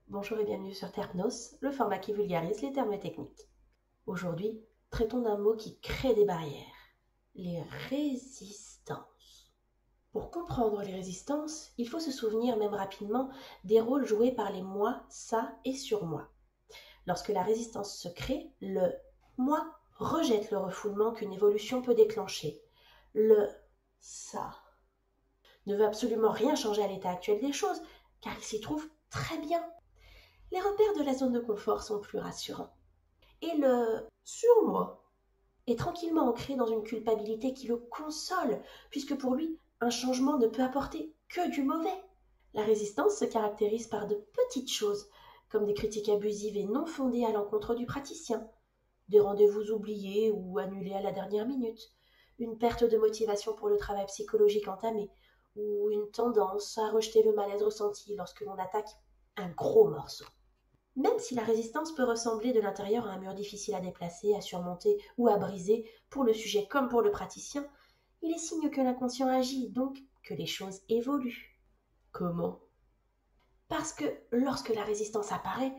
Bonjour et bienvenue sur Terpnos, le format qui vulgarise les termes techniques. Aujourd'hui, traitons d'un mot qui crée des barrières, les résistances. Pour comprendre les résistances, il faut se souvenir même rapidement des rôles joués par les moi, ça et surmoi. Lorsque la résistance se crée, le moi rejette le refoulement qu'une évolution peut déclencher. Le ça ne veut absolument rien changer à l'état actuel des choses, car il s'y trouve très bien. Les repères de la zone de confort sont plus rassurants. Et le surmoi est tranquillement ancré dans une culpabilité qui le console, puisque pour lui, un changement ne peut apporter que du mauvais. La résistance se caractérise par de petites choses, comme des critiques abusives et non fondées à l'encontre du praticien, des rendez-vous oubliés ou annulés à la dernière minute, une perte de motivation pour le travail psychologique entamé, ou une tendance à rejeter le malaise ressenti lorsque l'on attaque un gros morceau. Même si la résistance peut ressembler de l'intérieur à un mur difficile à déplacer, à surmonter ou à briser, pour le sujet comme pour le praticien, il est signe que l'inconscient agit, donc que les choses évoluent. Comment? Parce que lorsque la résistance apparaît,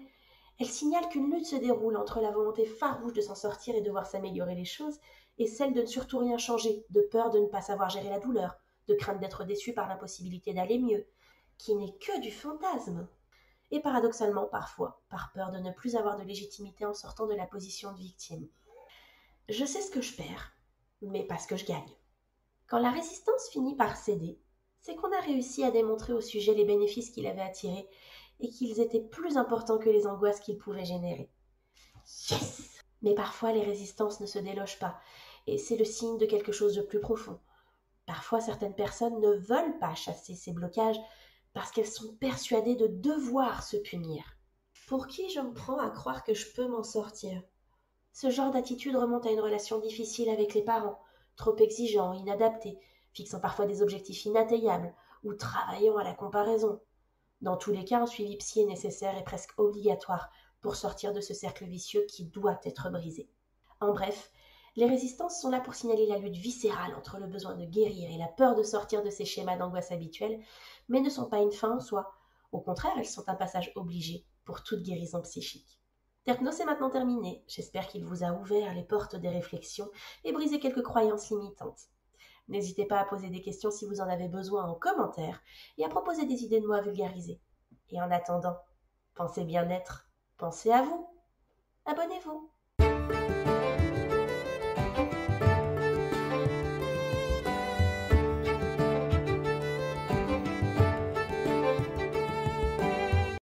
elle signale qu'une lutte se déroule entre la volonté farouche de s'en sortir et de voir s'améliorer les choses, et celle de ne surtout rien changer, de peur de ne pas savoir gérer la douleur, de crainte d'être déçu par l'impossibilité d'aller mieux, qui n'est que du fantasme. Et paradoxalement parfois, par peur de ne plus avoir de légitimité en sortant de la position de victime. Je sais ce que je perds, mais pas ce que je gagne. Quand la résistance finit par céder, c'est qu'on a réussi à démontrer au sujet les bénéfices qu'il avait attirés et qu'ils étaient plus importants que les angoisses qu'ils pouvaient générer. Yes! Mais parfois les résistances ne se délogent pas, et c'est le signe de quelque chose de plus profond. Parfois certaines personnes ne veulent pas chasser ces blocages parce qu'elles sont persuadées de devoir se punir. Pour qui je me prends à croire que je peux m'en sortir? Ce genre d'attitude remonte à une relation difficile avec les parents, trop exigeants, inadaptés, fixant parfois des objectifs inatteignables ou travaillant à la comparaison. Dans tous les cas, un suivi psy est nécessaire et presque obligatoire pour sortir de ce cercle vicieux qui doit être brisé. En bref, les résistances sont là pour signaler la lutte viscérale entre le besoin de guérir et la peur de sortir de ces schémas d'angoisse habituels, mais ne sont pas une fin en soi. Au contraire, elles sont un passage obligé pour toute guérison psychique. Terpnos est maintenant terminé. J'espère qu'il vous a ouvert les portes des réflexions et brisé quelques croyances limitantes. N'hésitez pas à poser des questions si vous en avez besoin en commentaire et à proposer des idées de mots à vulgariser. Et en attendant, pensez bien-être, pensez à vous. Abonnez-vous.